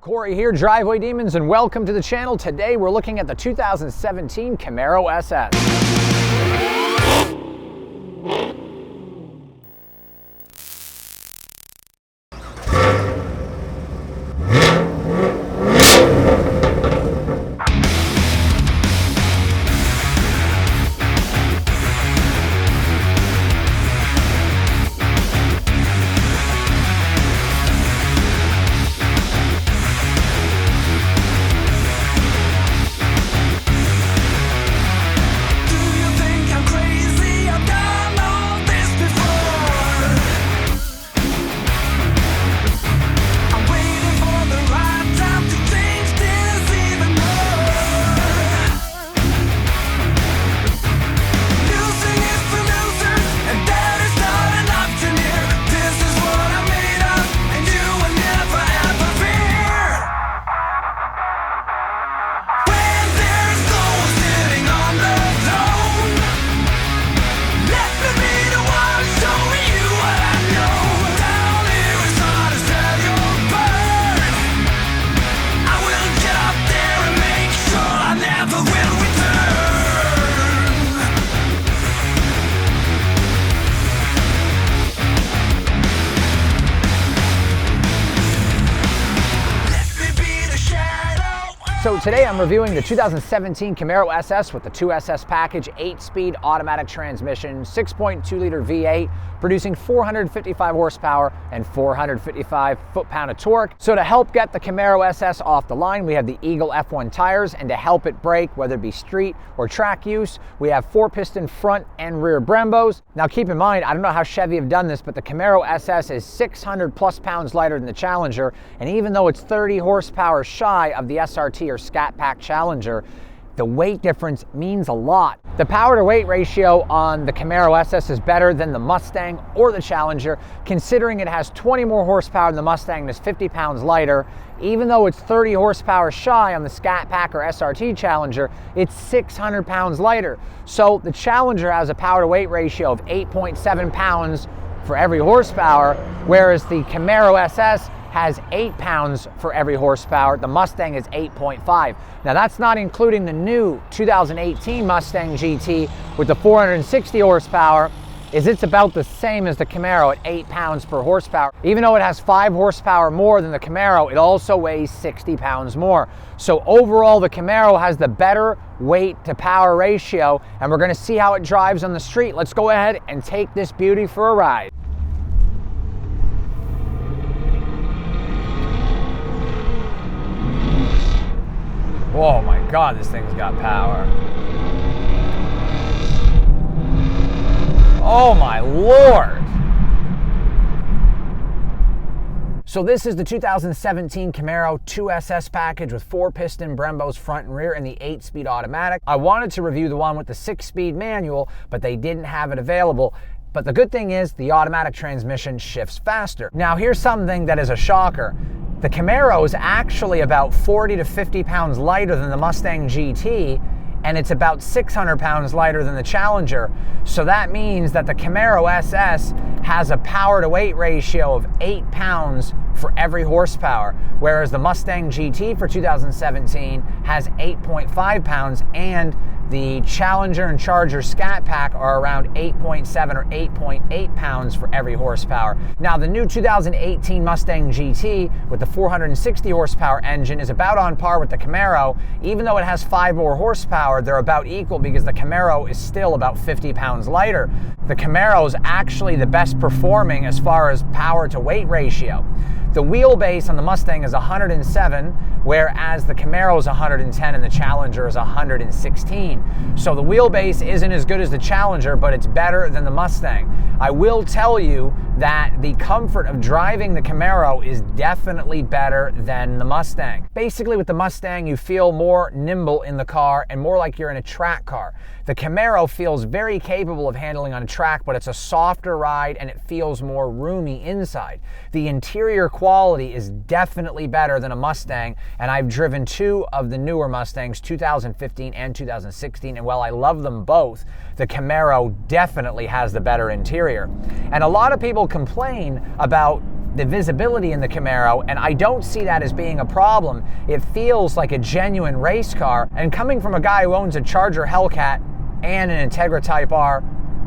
Corey here, Driveway Demons, and welcome to the channel. Today we're looking at the 2017 Camaro SS. So today I'm reviewing the 2017 Camaro SS with the 2SS package, 8-speed automatic transmission, 6.2-liter V8, producing 455 horsepower and 455 foot-pound of torque. So to help get the Camaro SS off the line, we have the Eagle F1 tires, and to help it brake, whether it be street or track use, we have 4-piston front and rear Brembos. Now keep in mind, I don't know how Chevy have done this, but the Camaro SS is 600 plus pounds lighter than the Challenger, and even though it's 30 horsepower shy of the SRT or Scat Pack Challenger, the weight difference means a lot. The power to weight ratio on the Camaro SS is better than the Mustang or the Challenger, considering it has 20 more horsepower than the Mustang and is 50 pounds lighter. Even though it's 30 horsepower shy on the Scat Pack or SRT Challenger, it's 600 pounds lighter. So the Challenger has a power to weight ratio of 8.7 pounds for every horsepower, whereas the Camaro SS has 8 pounds for every horsepower. The Mustang is 8.5. Now that's not including the new 2018 Mustang GT with the 460 horsepower. It's about the same as the Camaro at 8 pounds per horsepower. Even though it has 5 horsepower more than the Camaro, it also weighs 60 pounds more. So overall, the Camaro has the better weight to power ratio, and we're gonna see how it drives on the street. Let's go ahead and take this beauty for a ride. Oh my God, this thing's got power. Oh my Lord. So this is the 2017 Camaro 2SS package with 4-piston Brembos front and rear and the 8-speed automatic. I wanted to review the one with the 6-speed manual, but they didn't have it available. But the good thing is the automatic transmission shifts faster. Now here's something that is a shocker. The Camaro is actually about 40 to 50 pounds lighter than the Mustang GT, and it's about 600 pounds lighter than the Challenger. So that means that the Camaro SS has a power to weight ratio of 8 pounds for every horsepower, whereas the Mustang GT for 2017 has 8.5 pounds, and the Challenger and Charger Scat Pack are around 8.7 or 8.8 pounds for every horsepower. Now the new 2018 Mustang GT with the 460 horsepower engine is about on par with the Camaro. Even though it has 5 more horsepower, they're about equal because the Camaro is still about 50 pounds lighter. The Camaro is actually the best performing as far as power to weight ratio. The wheelbase on the Mustang is 107, whereas the Camaro is 110 and the Challenger is 116. So the wheelbase isn't as good as the Challenger, but it's better than the Mustang. I will tell you that the comfort of driving the Camaro is definitely better than the Mustang. Basically with the Mustang, you feel more nimble in the car and more like you're in a track car. The Camaro feels very capable of handling on a track, but it's a softer ride and it feels more roomy inside. The interior quality is definitely better than a Mustang, and I've driven 2 of the newer Mustangs, 2015 and 2016, and while I love them both, the Camaro definitely has the better interior. And a lot of people complain about the visibility in the Camaro, and I don't see that as being a problem. It feels like a genuine race car, and coming from a guy who owns a Charger Hellcat and an Integra Type R,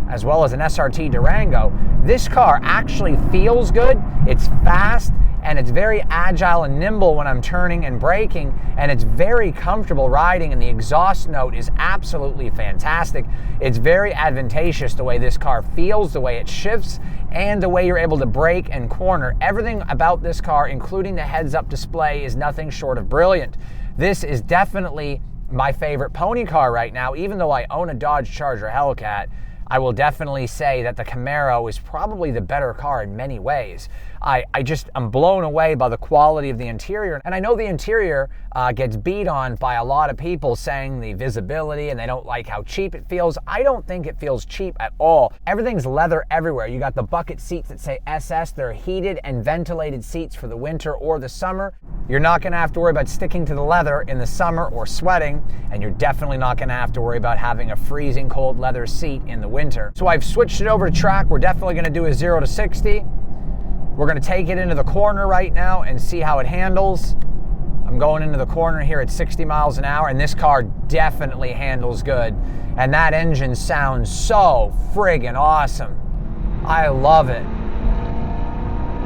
as well as an SRT Durango, this car actually feels good, it's fast, and it's very agile and nimble when I'm turning and braking, and it's very comfortable riding, and the exhaust note is absolutely fantastic. It's very advantageous the way this car feels, the way it shifts, and the way you're able to brake and corner. Everything about this car, including the heads-up display, is nothing short of brilliant. This is definitely my favorite pony car right now. Even though I own a Dodge Charger Hellcat, I will definitely say that the Camaro is probably the better car in many ways. I'm blown away by the quality of the interior. And I know the interior gets beat on by a lot of people saying the visibility and they don't like how cheap it feels. I don't think it feels cheap at all. Everything's leather everywhere. You got the bucket seats that say SS. They're heated and ventilated seats for the winter or the summer. You're not gonna have to worry about sticking to the leather in the summer or sweating, and you're definitely not gonna have to worry about having a freezing cold leather seat in the winter. So I've switched it over to track. We're definitely gonna do a 0 to 60. We're gonna take it into the corner right now and see how it handles. I'm going into the corner here at 60 miles an hour, and this car definitely handles good. And that engine sounds so friggin' awesome. I love it.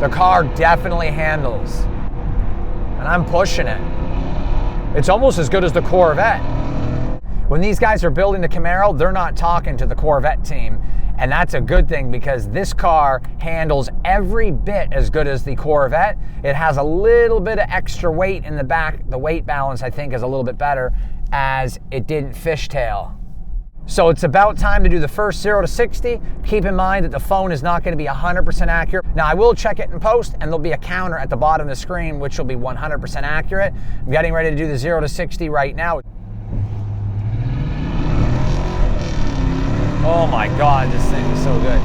The car definitely handles. And I'm pushing it. It's almost as good as the Corvette. When these guys are building the Camaro, they're not talking to the Corvette team. And that's a good thing, because this car handles every bit as good as the Corvette. It has a little bit of extra weight in the back. The weight balance, I think, is a little bit better, as it didn't fishtail. So it's about time to do the first 0 to 60. Keep in mind that the phone is not going to be 100% accurate. Now, I will check it in post, and there'll be a counter at the bottom of the screen, which will be 100% accurate. I'm getting ready to do the 0 to 60 right now. Oh my God, this thing is so good.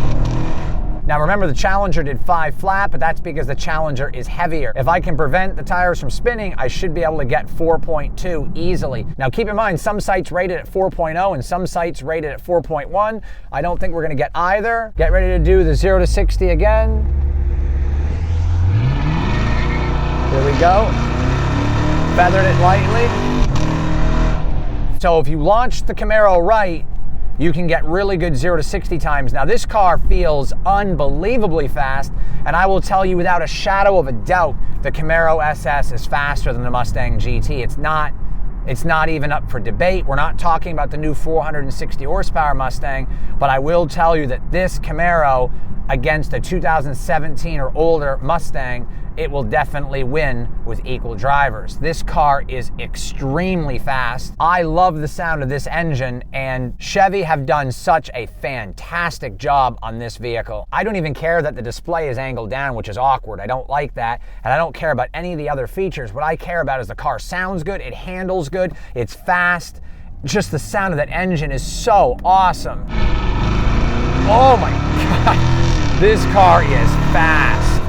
Now remember, the Challenger did 5 flat, but that's because the Challenger is heavier. If I can prevent the tires from spinning, I should be able to get 4.2 easily. Now keep in mind, some sites rate it at 4.0 and some sites rate it at 4.1. I don't think we're gonna get either. Get ready to do the 0 to 60 again. Here we go. Feathered it lightly. So if you launch the Camaro right, you can get really good 0 to 60 times. Now this car feels unbelievably fast, and I will tell you without a shadow of a doubt, the Camaro SS is faster than the Mustang GT. It's not even up for debate. We're not talking about the new 460 horsepower Mustang, but I will tell you that this Camaro against a 2017 or older Mustang, it will definitely win with equal drivers. This car is extremely fast. I love the sound of this engine, and Chevy have done such a fantastic job on this vehicle. I don't even care that the display is angled down, which is awkward. I don't like that, and I don't care about any of the other features. What I care about is the car sounds good, it handles good, it's fast. Just the sound of that engine is so awesome. Oh my God, this car is fast.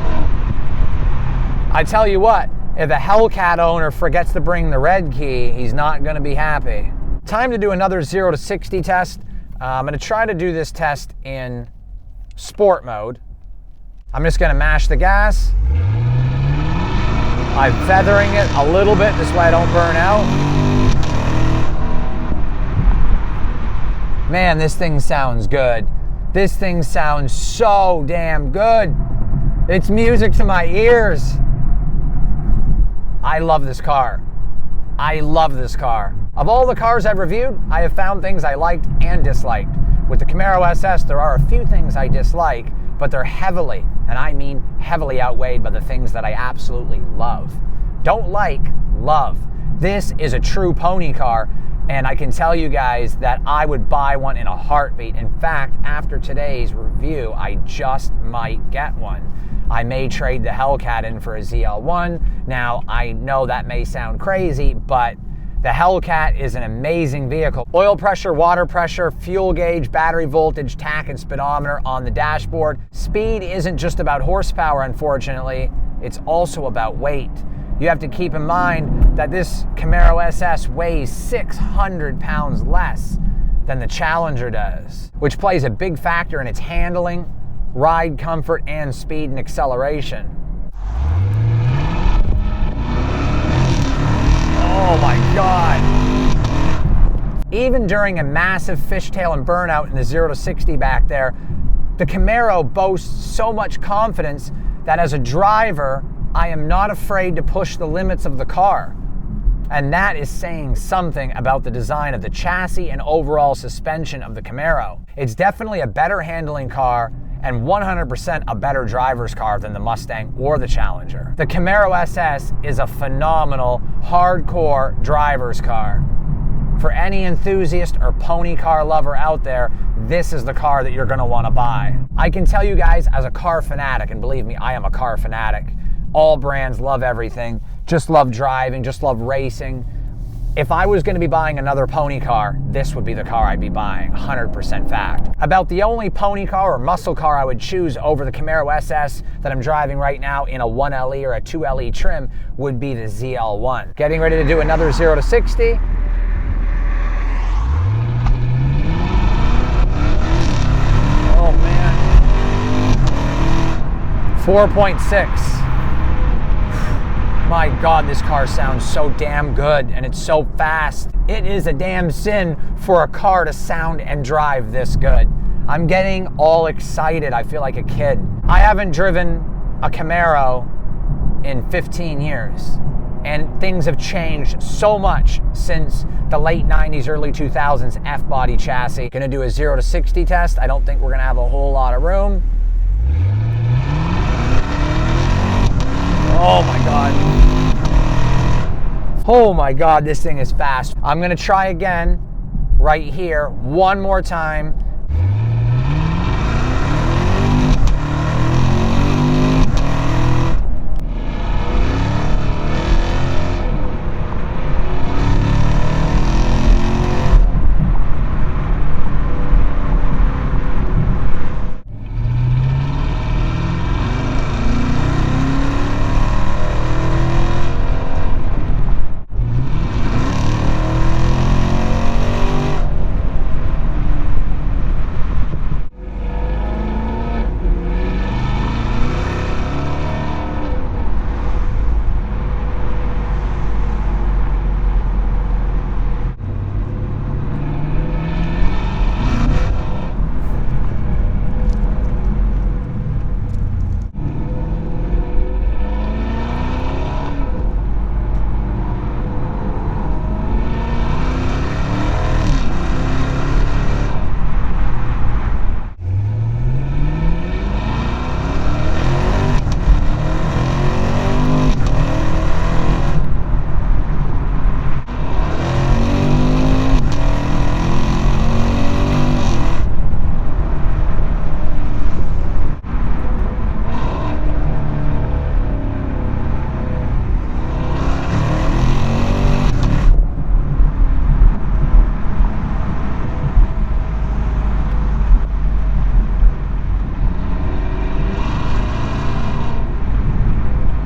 I tell you what, if a Hellcat owner forgets to bring the red key, he's not gonna be happy. Time to do another 0 to 60 test. I'm gonna try to do this test in sport mode. I'm just gonna mash the gas. I'm feathering it a little bit, this way I don't burn out. Man, this thing sounds good. This thing sounds so damn good. It's music to my ears. I love this car. I love this car. Of all the cars I've reviewed, I have found things I liked and disliked. With the Camaro SS, there are a few things I dislike, but they're heavily, and I mean heavily, outweighed by the things that I absolutely love. Don't like, love. This is a true pony car, and I can tell you guys that I would buy one in a heartbeat. In fact, after today's review, I just might get one. I may trade the Hellcat in for a ZL1. Now, I know that may sound crazy, but the Hellcat is an amazing vehicle. Oil pressure, water pressure, fuel gauge, battery voltage, tach and speedometer on the dashboard. Speed isn't just about horsepower, unfortunately. It's also about weight. You have to keep in mind that this Camaro SS weighs 600 pounds less than the Challenger does, which plays a big factor in its handling, ride comfort, and speed and acceleration. Even during a massive fishtail and burnout in the 0 to 60 back there, the Camaro boasts so much confidence that as a driver, I am not afraid to push the limits of the car. And that is saying something about the design of the chassis and overall suspension of the Camaro. It's definitely a better handling car and 100% a better driver's car than the Mustang or the Challenger. The Camaro SS is a phenomenal, hardcore driver's car. For any enthusiast or pony car lover out there, this is the car that you're gonna wanna buy. I can tell you guys, as a car fanatic, and believe me, I am a car fanatic, all brands, love everything, just love driving, just love racing. If I was gonna be buying another pony car, this would be the car I'd be buying, 100% fact. About the only pony car or muscle car I would choose over the Camaro SS that I'm driving right now in a 1LE or a 2LE trim would be the ZL1. Getting ready to do another 0 to 60. Oh man. 4.6. My God, this car sounds so damn good and it's so fast. It is a damn sin for a car to sound and drive this good. I'm getting all excited. I feel like a kid. I haven't driven a Camaro in 15 years. And things have changed so much since the late 90s, early 2000s F-body chassis. Gonna do a 0 to 60 test. I don't think we're gonna have a whole lot of room. Oh my God. Oh my God, this thing is fast. I'm gonna try again right here, one more time.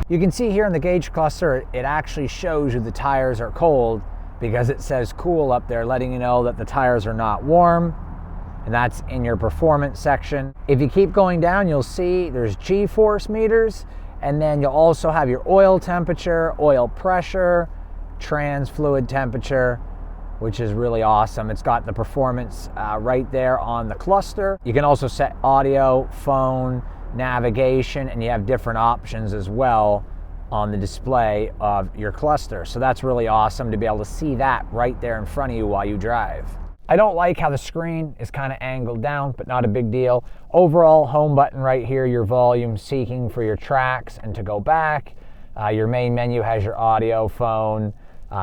You can see here in the gauge cluster, it actually shows you the tires are cold because it says cool up there, letting you know that the tires are not warm, and that's in your performance section. If you keep going down, you'll see there's G-force meters, and then you'll also have your oil temperature, oil pressure, trans fluid temperature, which is really awesome. It's got the performance right there on the cluster. You can also set audio, phone, navigation, and you have different options as well on the display of your cluster. So that's really awesome to be able to see that right there in front of you while you drive. I don't like how the screen is kind of angled down, but not a big deal. Overall, home button right here, your volume seeking for your tracks and to go back. Your main menu has your audio, phone,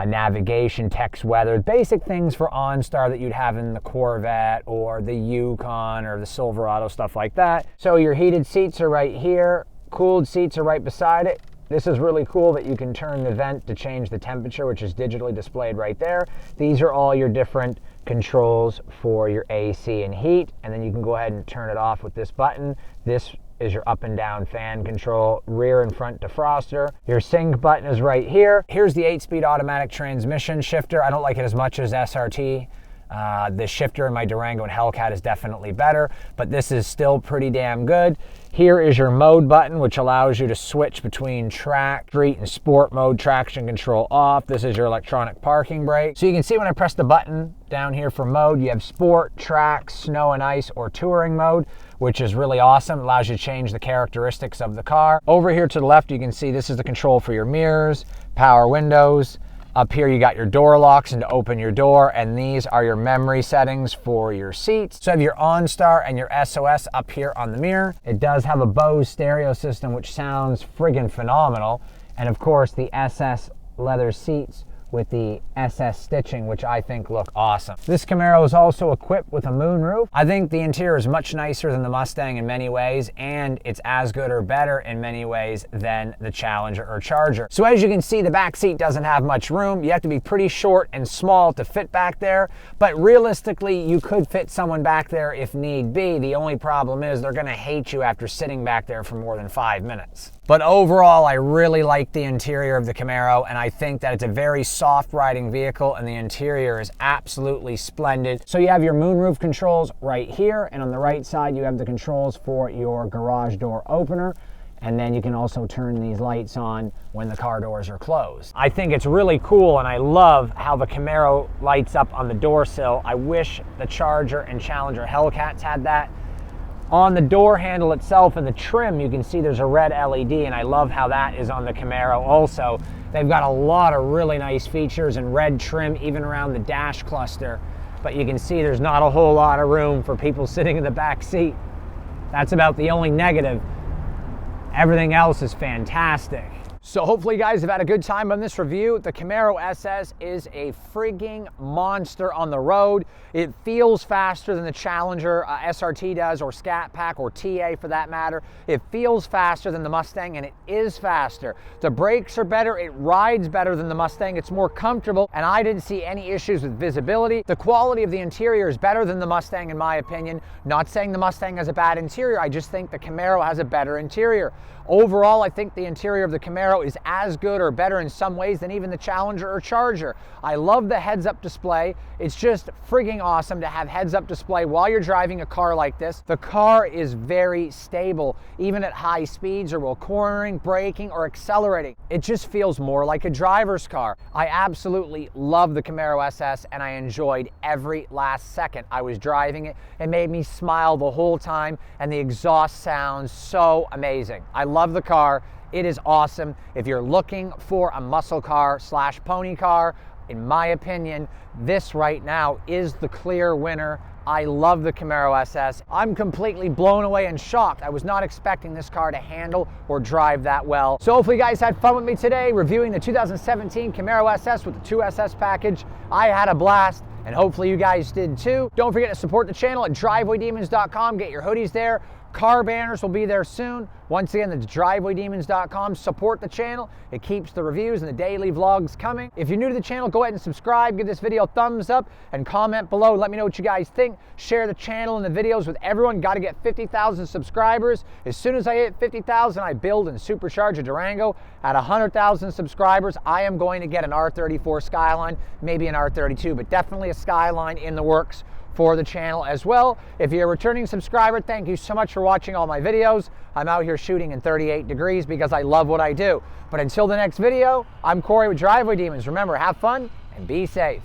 navigation, text, weather, basic things for OnStar that you'd have in the Corvette or the Yukon or the Silverado, stuff like that. So your heated seats are right here. Cooled seats are right beside it. This is really cool that you can turn the vent to change the temperature, which is digitally displayed right there. These are all your different controls for your AC and heat, and then you can go ahead and turn it off with this button. This is your up and down fan control, rear and front defroster. Your sync button is right here. Here's the 8-speed automatic transmission shifter. I don't like it as much as SRT The shifter in my Durango and Hellcat is definitely better, but this is still pretty damn good. Here is your mode button, which allows you to switch between track, street, and sport mode, traction control off. This is your electronic parking brake. So you can see when I press the button down here for mode, you have sport, track, snow and ice, or touring mode, which is really awesome. It allows you to change the characteristics of the car. Over here to the left, you can see this is the control for your mirrors, power windows. Up here you got your door locks and to open your door, and these are your memory settings for your seats. So you have your OnStar and your SOS up here on the mirror. It does have a Bose stereo system, which sounds friggin' phenomenal. And of course the SS leather seats with the SS stitching, which I think look awesome. This Camaro is also equipped with a moonroof. I think the interior is much nicer than the Mustang in many ways, and it's as good or better in many ways than the Challenger or Charger. So as you can see, the back seat doesn't have much room. You have to be pretty short and small to fit back there, but realistically, you could fit someone back there if need be. The only problem is they're gonna hate you after sitting back there for more than 5 minutes. But overall, I really like the interior of the Camaro, and I think that it's a very soft riding vehicle, and the interior is absolutely splendid. So you have your moonroof controls right here, and on the right side, you have the controls for your garage door opener. And then you can also turn these lights on when the car doors are closed. I think it's really cool, and I love how the Camaro lights up on the door sill. I wish the Charger and Challenger Hellcats had that. On the door handle itself and the trim, you can see there's a red LED, and I love how that is on the Camaro also. They've got a lot of really nice features and red trim even around the dash cluster, but you can see there's not a whole lot of room for people sitting in the back seat. That's about the only negative. Everything else is fantastic. So hopefully you guys have had a good time on this review. The Camaro SS is a frigging monster on the road. It feels faster than the Challenger SRT does, or Scat Pack, or TA for that matter. It feels faster than the Mustang, and it is faster. The brakes are better, it rides better than the Mustang, it's more comfortable, and I didn't see any issues with visibility. The quality of the interior is better than the Mustang in my opinion. Not saying the Mustang has a bad interior, I just think the Camaro has a better interior. Overall, I think the interior of the Camaro is as good or better in some ways than even the Challenger or Charger. I love the heads-up display. It's just frigging awesome to have heads-up display while you're driving a car like this. The car is very stable, even at high speeds or while cornering, braking, or accelerating. It just feels more like a driver's car. I absolutely love the Camaro SS, and I enjoyed every last second I was driving it. It made me smile the whole time, and the exhaust sounds so amazing. I love the car. It is awesome. If you're looking for a muscle car slash pony car, in my opinion, this right now is the clear winner. I love the Camaro SS. I'm completely blown away and shocked. I was not expecting this car to handle or drive that well. So hopefully you guys had fun with me today reviewing the 2017 Camaro SS with the 2SS package. I had a blast, and hopefully you guys did too. Don't forget to support the channel at DrivewayDemons.com. Get your hoodies there. Car banners will be there soon. Once again, that's DrivewayDemons.com. Support the channel. It keeps the reviews and the daily vlogs coming. If you're new to the channel, go ahead and subscribe. Give this video a thumbs up and comment below. Let me know what you guys think. Share the channel and the videos with everyone. Got to get 50,000 subscribers. As soon as I hit 50,000, I build and supercharge a Durango. At 100,000 subscribers, I am going to get an R34 Skyline, maybe an R32, but definitely a Skyline in the works for the channel as well. If you're a returning subscriber, thank you so much for watching all my videos. I'm out here shooting in 38 degrees because I love what I do. But until the next video, I'm Corey with Driveway Demons. Remember, have fun and be safe.